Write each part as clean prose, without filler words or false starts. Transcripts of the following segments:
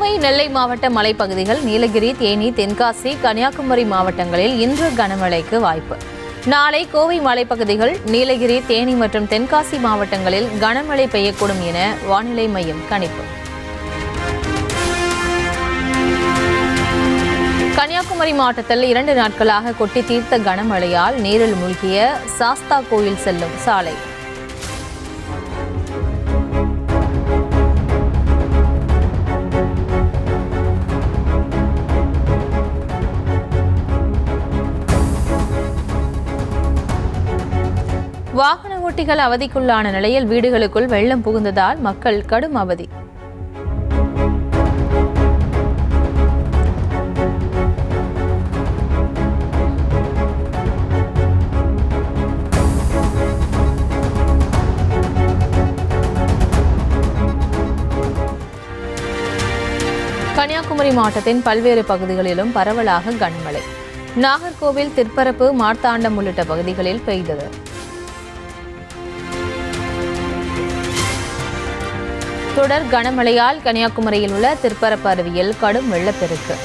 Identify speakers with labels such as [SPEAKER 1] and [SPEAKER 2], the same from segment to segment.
[SPEAKER 1] கோவை, நெல்லை மாவட்ட மலைப்பகுதிகள், நீலகிரி, தேனி, தென்காசி, கன்னியாகுமரி மாவட்டங்களில் இன்று கனமழைக்கு வாய்ப்பு. நாளை கோவை மலைப்பகுதிகள், நீலகிரி, தேனி மற்றும் தென்காசி மாவட்டங்களில் கனமழை பெய்யக்கூடும் என வானிலை மையம் கணிப்பு. கன்னியாகுமரி மாவட்டத்தில் 2 நாட்களாக கொட்டி தீர்த்த கனமழையால் நீரில் மூழ்கிய சாஸ்தா கோயில் செல்லும் சாலை. வாகன ஓட்டிகள் அவதிக்குள்ளான நிலையில் வீடுகளுக்குள் வெள்ளம் புகுந்ததால் மக்கள் கடும் அவதி. கன்னியாகுமரி மாவட்டத்தின் பல்வேறு பகுதிகளிலும் பரவலாக கனமழை. நாகர்கோவில், திற்பரப்பு, மார்த்தாண்டம் உள்ளிட்ட பகுதிகளில் பெய்தது. தொடர் கனமழையால் கன்னியாகுமரியில் உள்ள திற்பரப்பு அருவியில் கடும் வெள்ளப்பெருக்கு.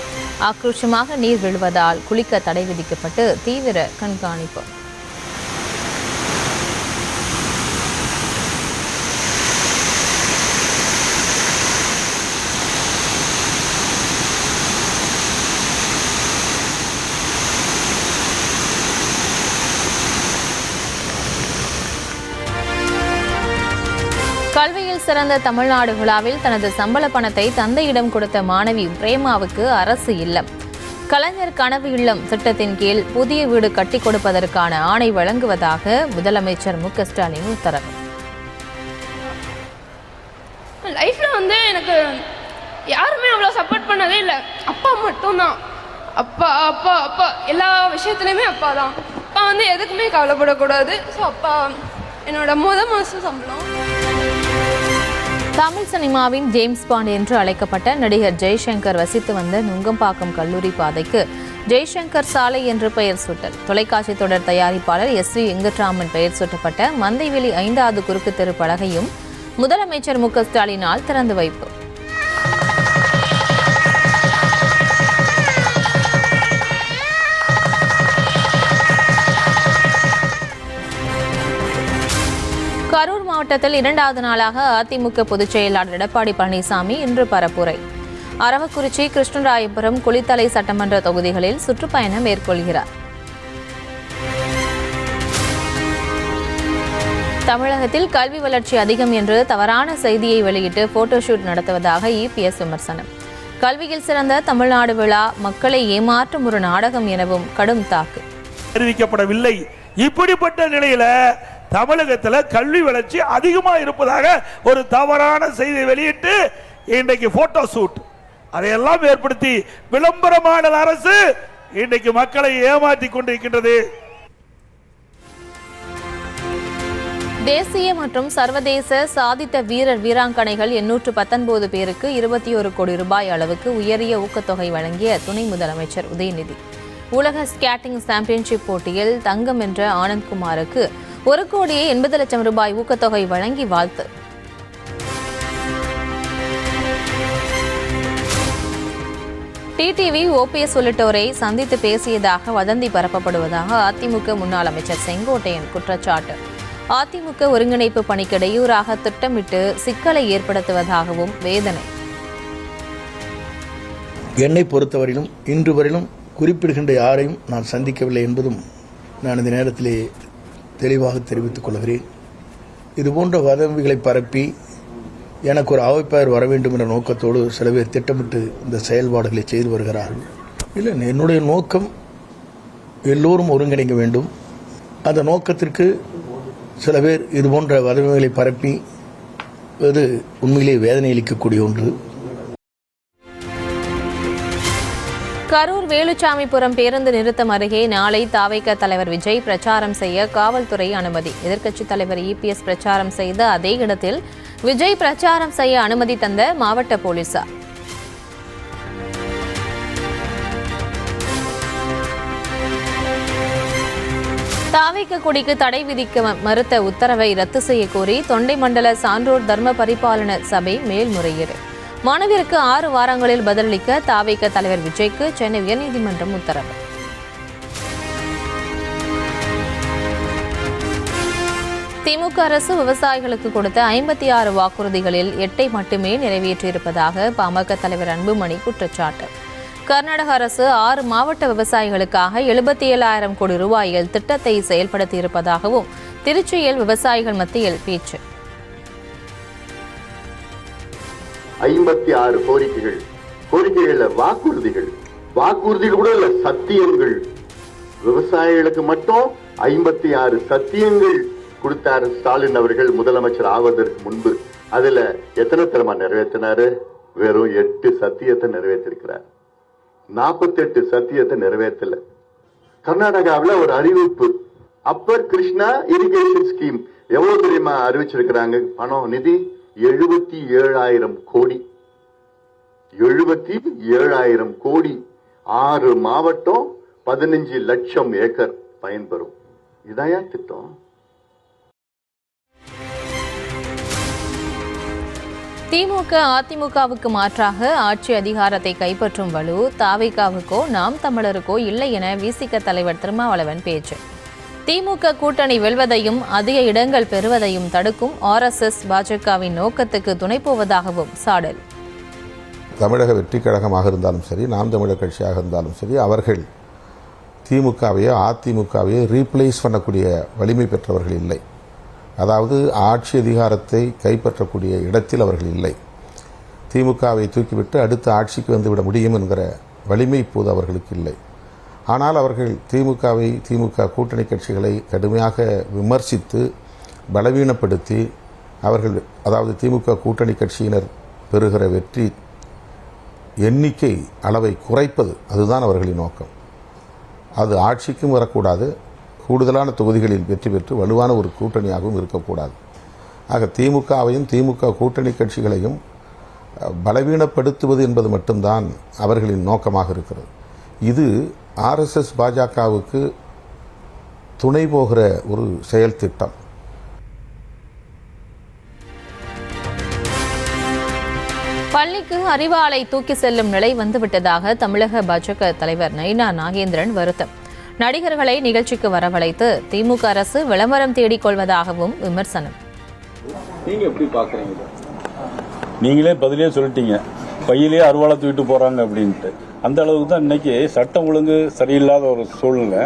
[SPEAKER 1] ஆக்ரோஷமாக நீர் விழுவதால் குளிக்க தடை விதிக்கப்பட்டு தீவிர கண்காணிப்பு. கல்வியில் சிறந்த தமிழ்நாடு விழாவில் தனது சம்பள பணத்தை தந்தையிடம் கொடுத்த மாணவி பிரேமாவுக்கு அரசு இல்லம். கலைஞர் கனவு இல்லம் திட்டத்தின் கீழ் புதிய வீடு கட்டி கொடுப்பதற்கான ஆணை வழங்குவதாக முதலமைச்சர் மு க ஸ்டாலின் உத்தரவு.
[SPEAKER 2] லைஃப்ல எனக்கு யாருமே அவ்வளோ சப்போர்ட் பண்ணதே இல்லை. அப்பா மட்டும்தான். அப்பா அப்பா அப்பா எல்லா விஷயத்துலையுமே அப்பா தான். அப்பா எதுக்குமே கவலைப்படக்கூடாது. ஸோ அப்பா என்னோட மாதம் சம்பளம்.
[SPEAKER 1] தமிழ் சினிமாவின் ஜேம்ஸ் பாண்ட் என்று அழைக்கப்பட்ட நடிகர் ஜெய்சங்கர் வசித்து வந்த நுங்கம்பாக்கம் கல்லூரி பாதைக்கு ஜெய்சங்கர் சாலை என்று பெயர் சூட்டல். தொலைக்காட்சி தொடர் தயாரிப்பாளர் SV வெங்கட்ராமன் பெயர் சூட்டப்பட்ட மந்தைவெளி 5வது குறுக்கு தெரு பலகையும் முதலமைச்சர் மு க ஸ்டாலினால் திறந்து வைப்பு. கரூர் மாவட்டத்தில் 2வது நாளாக அதிமுக பொதுச் செயலாளர் எடப்பாடி பழனிசாமி இன்று பரப்புரை. அரவக்குறிச்சி, கிருஷ்ணராயபுரம், குளித்தலை சட்டமன்ற தொகுதிகளில் சுற்றுப்பயணம் மேற்கொள்கிறார். தமிழகத்தில் கல்வி வளர்ச்சி அதிகம் என்று தவறான செய்தியை வெளியிட்டு போட்டோஷூட் நடத்துவதாக EPS விமர்சனம். கல்வியில் சிறந்த தமிழ்நாடு விழா மக்களை ஏமாற்றும் ஒரு நாடகம் எனவும் கடும் தாக்கு.
[SPEAKER 3] அறிவிக்கப்படவில்லை. இப்படிப்பட்ட நிலையில தமிழகத்தில் கல்வி வளர்ச்சி அதிகமாக இருப்பதாக ஒரு தவறான செய்தி வெளியிட்டு இன்றைக்கு போட்டோ ஷூட் அதையெல்லாம் ஏற்படுத்தி விளம்பரமான அரசு இன்றைக்கு மக்களை ஏமாற்றி கொண்டிருக்கின்றது.
[SPEAKER 1] தேசிய மற்றும் சர்வதேச சாதித்த வீரர் வீராங்கனைகள் 819 பேருக்கு 21 கோடி ரூபாய் அளவுக்கு உயரிய ஊக்கத்தொகை வழங்கிய துணை முதலமைச்சர் உதயநிதி. உலக ஸ்கேட்டிங் சாம்பியன்ஷிப் போட்டியில் தங்கம் வென்ற ஆனந்த்குமாருக்கு 1,80,00,000 ரூபாய் ஊக்கத்தொகை வழங்கி வாழ்த்து. டிடிவி, OPS உள்ளிட்டோரை சந்தித்து பேசியதாக வதந்தி பரப்பப்படுவதாக அதிமுக முன்னாள் அமைச்சர் செங்கோட்டையன் குற்றச்சாட்டு. அதிமுக ஒருங்கிணைப்பு பணிக்கு இடையூறாக திட்டமிட்டு சிக்கலை ஏற்படுத்துவதாகவும் வேதனை.
[SPEAKER 4] என்னை பொறுத்தவரையிலும் இன்று வரையிலும் குறிப்பிடுகின்ற யாரையும் நான் சந்திக்கவில்லை என்பதும் நான் இந்த நேரத்திலே தெளிவாக தெரிவித்துக் கொள்கிறேன். இதுபோன்ற வதந்திகளை பரப்பி எனக்கு ஒரு அவப்பெயர் வர வேண்டும் என்ற நோக்கத்தோடு சில பேர் திட்டமிட்டு இந்த செயல்பாடுகளை செய்து வருகிறார்கள். இல்லை, என்னுடைய நோக்கம் எல்லோரும் ஒருங்கிணைக்க வேண்டும். அந்த நோக்கத்திற்கு சில பேர் இதுபோன்ற வதந்திகளை பரப்பி அது உண்மையிலே வேதனை அளிக்கக்கூடிய ஒன்று.
[SPEAKER 1] கரூர் வேலுச்சாமிபுரம் பேருந்து நிறுத்தம் அருகே நாளை தாவேக தலைவர் விஜய் பிரச்சாரம் செய்ய காவல்துறை அனுமதி. எதிர்க்கட்சித் தலைவர் EPS பிரச்சாரம் செய்த அதே இடத்தில் விஜய் பிரச்சாரம் செய்ய அனுமதி தந்த மாவட்ட போலீசார். தாவேக கொடிக்கு தடை விதிக்க மறுத்த உத்தரவை ரத்து செய்ய கோரி தொண்டை மண்டல சான்றோர் தர்ம பரிபாலன சபை மேல்முறையீடு. மனுவிற்கு 6 வாரங்களில் பதிலளிக்க தாவேக தலைவர் விஜய்க்கு சென்னை உயர்நீதிமன்றம் உத்தரவு. திமுக அரசு விவசாயிகளுக்கு கொடுத்த 56 வாக்குறுதிகளில் 8 மட்டுமே நிறைவேற்றியிருப்பதாக பாமக தலைவர் அன்புமணி குற்றச்சாட்டு. கர்நாடக அரசு 6 மாவட்ட விவசாயிகளுக்காக 77,000 கோடி ரூபாயில் திட்டத்தை செயல்படுத்தியிருப்பதாகவும் திருச்சியில் விவசாயிகள் மத்தியில் பேச்சு.
[SPEAKER 5] 56 கோரிக்கைகள் வாக்குறுதிகள் கூட இல்ல, சத்தியங்கள். விவசாயிகளுக்கு மட்டும் 56 சத்தியங்கள் கொடுத்தாரு ஸ்டாலின் அவர்கள் முதலமைச்சர் ஆவதற்கு முன்பு. அதுல எத்தனை தரமா நிறைவேற்றினாரு? வெறும் 8 சத்தியத்தை நிறைவேற்றிருக்கிறார். 48 சத்தியத்தை நிறைவேற்றல. கர்நாடகாவில் ஒரு அறிவிப்பு, அப்பர் கிருஷ்ணா இரிகேஷன் ஸ்கீம் எவ்வளவு தெரியுமா அறிவிச்சிருக்கிறாங்க? பணம் நிதி 77,000 கோடி. 77,000 கோடி. 6 மாவட்டம் 15 லட்சம் ஏக்கர் பயன்பெறும். இதான் திட்டம்.
[SPEAKER 1] திமுக அதிமுகவுக்கு மாற்றாக ஆட்சி அதிகாரத்தை கைப்பற்றும் வலு தாவேகாவுக்கோ நாம் தமிழருக்கோ இல்லை என விசிக தலைவர் திருமாவளவன் பேச்சு. திமுக கூட்டணி வெல்வதையும் அதிக இடங்கள் பெறுவதையும் தடுக்கும் RSS பாஜகவின் நோக்கத்துக்கு துணை போவதாகவும் சாடல்.
[SPEAKER 6] தமிழக வெற்றி கழகமாக இருந்தாலும் சரி, நாம் தமிழர் கட்சியாக இருந்தாலும் சரி, அவர்கள் திமுகவையோ அதிமுகவையோ ரீப்ளேஸ் பண்ணக்கூடிய வலிமை பெற்றவர்கள் இல்லை. அதாவது ஆட்சி அதிகாரத்தை கைப்பற்றக்கூடிய இடத்தில் அவர்கள் இல்லை. திமுகவை தூக்கிவிட்டு அடுத்த ஆட்சிக்கு வந்துவிட முடியும் என்கிற வலிமை இப்போது அவர்களுக்கு இல்லை. ஆனால் அவர்கள் திமுக கூட்டணி கட்சிகளை கடுமையாக விமர்சித்து பலவீனப்படுத்தி அவர்கள், அதாவது திமுக கூட்டணி கட்சியினர் பெறுகிற வெற்றி எண்ணிக்கை அளவை குறைப்பது, அதுதான் அவர்களின் நோக்கம். அது ஆட்சிக்கும் வரக்கூடாது, கூடுதலான தொகுதிகளில் வெற்றி பெற்று வலுவான ஒரு கூட்டணியாகவும் இருக்கக்கூடாது. ஆக திமுகவையும் திமுக கூட்டணி கட்சிகளையும் பலவீனப்படுத்துவது என்பது மட்டும்தான் அவர்களின் நோக்கமாக இருக்கிறது. இது RSS பாஜகவுக்கு துணை போகிற ஒரு செயல் திட்டம்.
[SPEAKER 1] பள்ளிக்கு அறிவாலை தூக்கி செல்லும் நிலை வந்துவிட்டதாக தமிழக பாஜக தலைவர் நயினா நாகேந்திரன் வருத்தம். நடிகர்களை நிகழ்ச்சிக்கு வரவழைத்து திமுக அரசு விளம்பரம் தேடிக் கொள்வதாகவும் விமர்சனம்.
[SPEAKER 7] நீங்க எப்படி பாக்குறீங்க? நீங்களே பதிலே சொல்லிட்டீங்க, பையிலே அருவாளை தூக்கிட்டு போறாங்க அப்படின்ட்டு. அந்த அளவுக்கு தான் இன்னைக்கு சட்டம் ஒழுங்கு சரியில்லாத ஒரு சூழ்நிலை.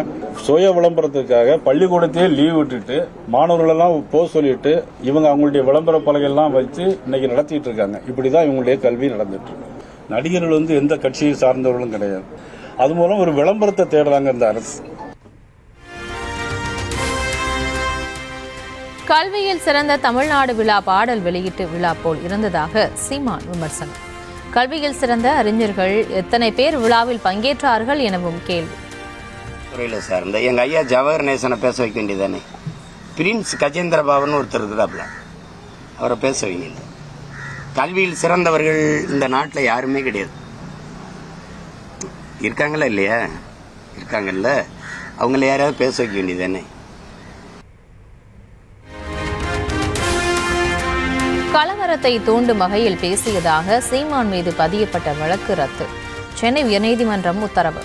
[SPEAKER 7] சுய விளம்பரத்துக்காக பள்ளிக்கூடத்தையே லீவ் விட்டுட்டு மாணவர்களெல்லாம் போக சொல்லிட்டு இவங்க அவங்களுடைய விளம்பர பலகையெல்லாம் வச்சு இன்னைக்கு நடத்திட்டு இருக்காங்க. இப்படிதான் இவங்களுடைய கல்வி நடந்துட்டு இருக்கு. நடிகர்கள் எந்த கட்சியை சார்ந்தவர்களும் கிடையாது. அது மூலம் ஒரு விளம்பரத்தை தேடுறாங்க இந்த அரசு.
[SPEAKER 1] கல்வியில் சிறந்த தமிழ்நாடு விழா பாடல் வெளியீட்டு விழா போல் இருந்ததாக சீமான் விமர்சனம். கல்வியில் சிறந்த அறிஞர்கள் எத்தனை பேர் விழாவில் பங்கேற்றார்கள் எனவும் கேள்வி.
[SPEAKER 8] துறையில சார்ந்த எங்க ஐயா ஜவஹர் நேசனை பேச வைக்க வேண்டியதானே? பிரின்ஸ் கஜேந்திர பாபுன்னு ஒருத்தர் இருக்கிறாப்ல, அவரை பேச வைங்க. கல்வியில் சிறந்தவர்கள் இந்த நாட்டில் யாருமே கிடையாது. இருக்காங்களா இல்லையா? இருக்காங்கல்ல, அவங்கள யாராவது பேச வைக்க வேண்டியதானே?
[SPEAKER 1] கலவரத்தை தூண்டும் வகையில் பேசியதாக சீமான் மீது பதியப்பட்ட வழக்கு ரத்து. சென்னை உயர்நீதிமன்றம் உத்தரவு.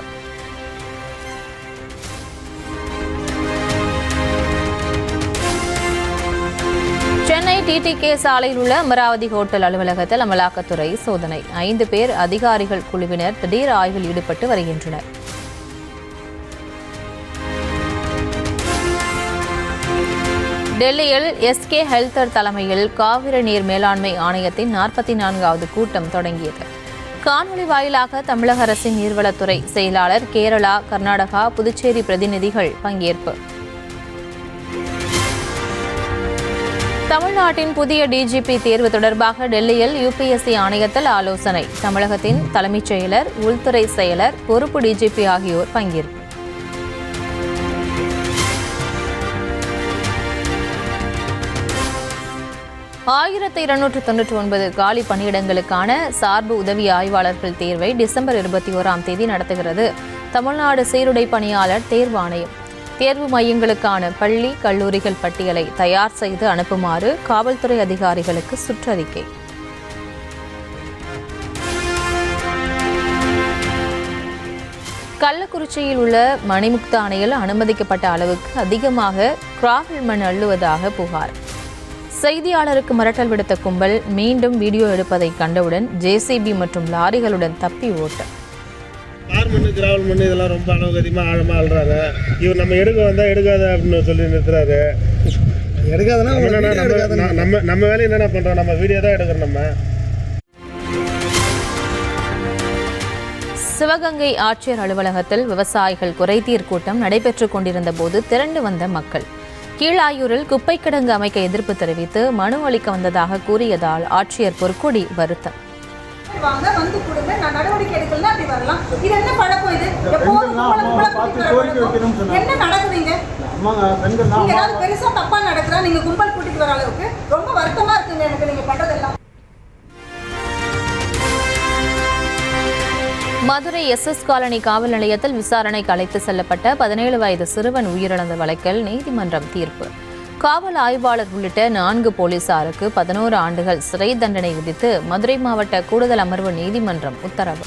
[SPEAKER 1] சென்னை TTK சாலையில் உள்ள அமராவதி ஹோட்டல் அலுவலகத்தில் அமலாக்கத்துறை சோதனை. 5 பேர் அதிகாரிகள் குழுவினர் திடீர் ஆய்வில் ஈடுபட்டு வருகின்றனர். டெல்லியில் SK ஹெல்தர் தலைமையில் காவிரி நீர் மேலாண்மை ஆணையத்தின் 44வது கூட்டம் தொடங்கியது. காணொலி வாயிலாக தமிழக அரசின் நீர்வளத்துறை செயலாளர், கேரளா, கர்நாடகா, புதுச்சேரி பிரதிநிதிகள் பங்கேற்பு. தமிழ்நாட்டின் புதிய DGP தேர்வு தொடர்பாக டெல்லியில் UPSC ஆணையத்தில் ஆலோசனை. தமிழகத்தின் தலைமைச் செயலர், உள்துறை செயலர், பொறுப்பு DGP ஆகியோர் பங்கேற்பு. ஆயிரத்து 299 காலி பணியிடங்களுக்கான சார்பு உதவி ஆய்வாளர்கள் தேர்வை டிசம்பர் 21ஆம் தேதி நடத்துகிறது தமிழ்நாடு சீருடை பணியாளர் தேர்வாணையம். தேர்வு மையங்களுக்கான பள்ளி, கல்லூரிகள் பட்டியலை தயார் செய்து அனுப்புமாறு காவல்துறை அதிகாரிகளுக்கு சுற்றறிக்கை. கள்ளக்குறிச்சியில் உள்ள மணிமுக்தா அணையில் அனுமதிக்கப்பட்ட அளவுக்கு அதிகமாக கிராவல் மண் அள்ளுவதாக புகார். செய்தியாளருக்கு மிரட்டல் விடுத்த கும்பல் மீண்டும் வீடியோ எடுப்பதை கண்டவுடன் ஜேசிபி மற்றும் லாரிகளுடன் தப்பி ஓட்டம்.
[SPEAKER 9] கார் மண்ணு கிராவல் மண்ணு இதெல்லாம் ரொம்ப அளவுக்கு அதிகமாக ஆழமாக அள்ளுறாங்க. இவர் நம்ம எடுக்க வந்தால் எடுக்காத அப்படின்னு சொல்லி நிறுத்துறாரு. எடுக்காதுன்னா நம்ம வேலை என்னென்ன பண்ணுறோம், நம்ம வீடியோ தான் எடுக்கிறோம். நம்ம
[SPEAKER 1] சிவகங்கை ஆட்சியர் அலுவலகத்தில் விவசாயிகள் குறைதீர் கூட்டம் நடைபெற்றுக் கொண்டிருந்த போது திரண்டு வந்த மக்கள் கீழாயூரில் குப்பை கிடங்கு அமைக்க எதிர்ப்பு தெரிவித்து மனு அளிக்க வந்ததாக கூறியதால் ஆட்சியர் பொற்கொடி வருத்தம்.
[SPEAKER 10] வந்து கொடுங்க, நான் நடவடிக்கை எடுக்கலாம் அப்படி வரலாம். இது என்ன பழக்கம்? இது என்ன நடக்குதுங்க? நீங்க ஏதாவது பெருசா தப்பா நடக்குதா? நீங்க கும்பல் கூட்டிட்டு வர அளவுக்கு ரொம்ப வருத்தமா இருக்குங்க எனக்கு நீங்க பண்றதெல்லாம்.
[SPEAKER 1] மதுரை SS காலனி காவல் நிலையத்தில் விசாரணைக்கு அழைத்து செல்லப்பட்ட 17 வயது சிறுவன் உயிரிழந்த வழக்கில் நீதிமன்றம் தீர்ப்பு. காவல் ஆய்வாளர் உள்ளிட்ட 4 போலீசாருக்கு 11 ஆண்டுகள் சிறை தண்டனை விதித்து மதுரை மாவட்ட கூடுதல் அமர்வு நீதிமன்றம் உத்தரவு.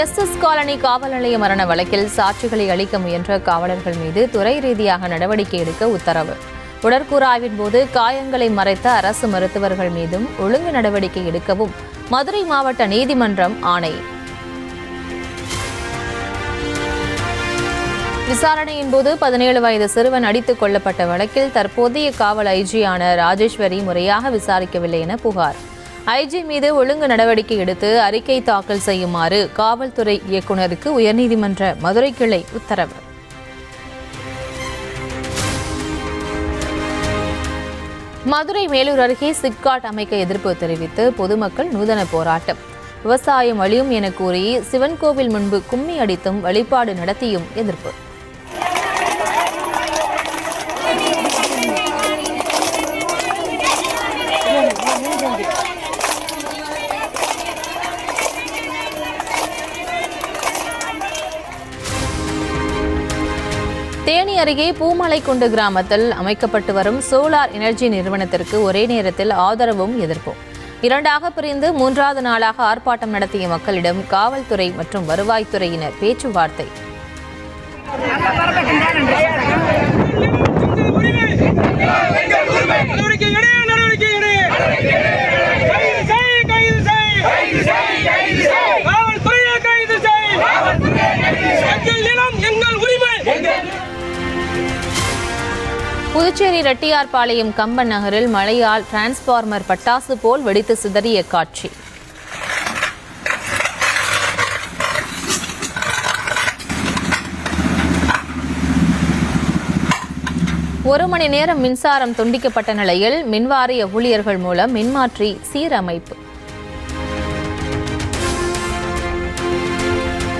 [SPEAKER 1] SS காலனி காவல் நிலைய மரண வழக்கில் சாட்சிகளை அளிக்க முயன்ற காவலர்கள் மீது துறை ரீதியாக நடவடிக்கை எடுக்க உத்தரவு. உடற்கூறாய்வின் போது காயங்களை மறைத்த அரசு மருத்துவர்கள் மீதும் ஒழுங்கு நடவடிக்கை எடுக்கவும் மதுரை மாவட்ட நீதிமன்றம் ஆணை. விசாரணையின் போது 17 வயது சிறுவன் அடித்துக் கொல்லப்பட்ட வழக்கில் தற்போதைய காவல் ஐஜியான ராஜேஸ்வரி முறையாக விசாரிக்கவில்லை என புகார். ஐஜி மீது ஒழுங்கு நடவடிக்கை எடுத்து அறிக்கை தாக்கல் செய்யுமாறு காவல்துறை இயக்குநருக்கு உயர்நீதிமன்ற மதுரை கிளை உத்தரவு. மதுரை மேலூர் அருகே சிப்காட் அமைக்க எதிர்ப்பு தெரிவித்து பொதுமக்கள் நூதன போராட்டம். விவசாயம் அழியும் என கூறி சிவன் கோவில் முன்பு கும்மி அடித்தும் வழிபாடு நடத்தியும் எதிர்ப்பு. தேனி அருகே பூமலைக்குண்டு கிராமத்தில் அமைக்கப்பட்டு வரும் சோலார் எனர்ஜி நிறுவனத்திற்கு ஒரே நேரத்தில் ஆதரவும் எதிர்ப்பும் இரண்டாக பிரிந்து 3வது நாளாக ஆர்ப்பாட்டம் நடத்திய மக்களிடம் காவல்துறை மற்றும் வருவாய்த்துறையினர் பேச்சுவார்த்தை. புதுச்சேரி ரெட்டியார்பாளையம் கம்பன் நகரில் மழையால் டிரான்ஸ்பார்மர் பட்டாசு போல் வெடித்து சிதறிய காட்சி. ஒரு மணி நேரம் மின்சாரம் துண்டிக்கப்பட்ட நிலையில் மின்வாரிய ஊழியர்கள் மூலம் மின்மாற்றி சீரமைப்பு.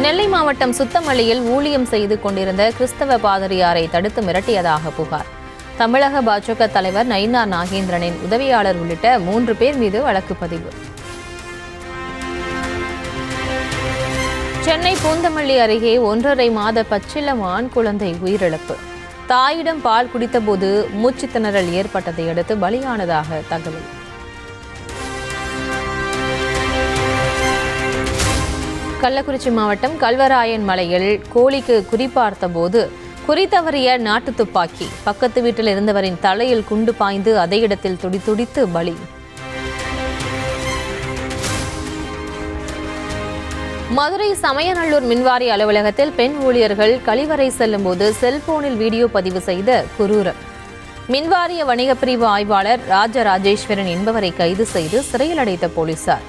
[SPEAKER 1] நெல்லை மாவட்டம் சுத்தமல்லியில் ஊழியம் செய்து கொண்டிருந்த கிறிஸ்தவ பாதிரியாரை தடுத்து மிரட்டியதாக புகார். தமிழக பாஜக தலைவர் நயினார் நாகேந்திரனின் உதவியாளர் உள்ளிட்ட 3 பேர் மீது வழக்கு பதிவு. சென்னை பூந்தமல்லி அருகே 1.5 மாத பச்சிளம் ஆண் குழந்தை உயிரிழப்பு. தாயிடம் பால் குடித்தபோது மூச்சு திணறல் ஏற்பட்டதை அடுத்து பலியானதாக தகவல். கள்ளக்குறிச்சி மாவட்டம் கல்வராயன் மலையில் கோழிக்கு குறிபார்த்த போது குறித்தவறிய நாட்டு துப்பாக்கி. பக்கத்து வீட்டில் இருந்தவரின் தலையில் குண்டு பாய்ந்து அதே இடத்தில் துடித்து பலி. மதுரை சமயநல்லூர் மின்வாரிய அலுவலகத்தில் பெண் ஊழியர்கள் கழிவறை செல்லும் போது செல்போனில் வீடியோ பதிவு செய்த குரூரம். மின்வாரிய வணிகப் பிரிவு ஆய்வாளர் ராஜராஜேஸ்வரன் என்பவரை கைது செய்து சிறையில் அடைத்த போலீசார்.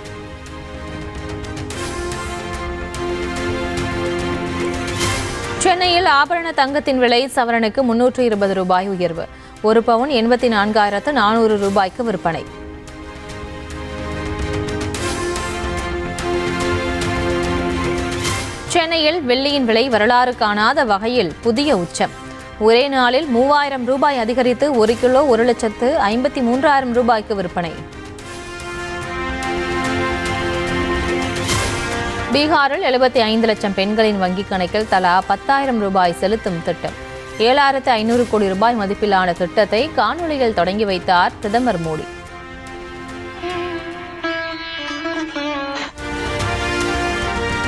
[SPEAKER 1] சென்னையில் ஆபரண தங்கத்தின் விலை சவரனுக்கு 320 ரூபாய் உயர்வு. 1 பவுன் 84,400 ரூபாய்க்கு விற்பனை. சென்னையில் வெள்ளியின் விலை வரலாறு காணாத வகையில் புதிய உச்சம். ஒரே நாளில் 3000 ரூபாய் அதிகரித்து 1 கிலோ 1,53,000 ரூபாய்க்கு விற்பனை. பீகாரில் 75 லட்சம் பெண்களின் வங்கிக் கணக்கில் தலா 10,000 ரூபாய் செலுத்தும் திட்டம். 7,500 கோடி ரூபாய் மதிப்பிலான திட்டத்தை காணொலியில் தொடங்கி வைத்தார் பிரதமர் மோடி.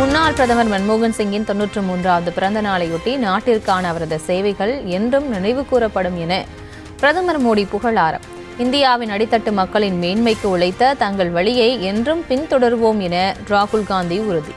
[SPEAKER 1] முன்னாள் பிரதமர் மன்மோகன் சிங்கின் 93வது பிறந்த நாளையொட்டி நாட்டிற்கான அவரது சேவைகள் என்றும் நினைவு கூறப்படும் என பிரதமர் மோடி புகழாரம். இந்தியாவின் அடித்தட்டு மக்களின் மேன்மைக்கு உழைத்த தங்கள் வழியை என்றும் பின்தொடர்வோம் என ராகுல் காந்தி உறுதி.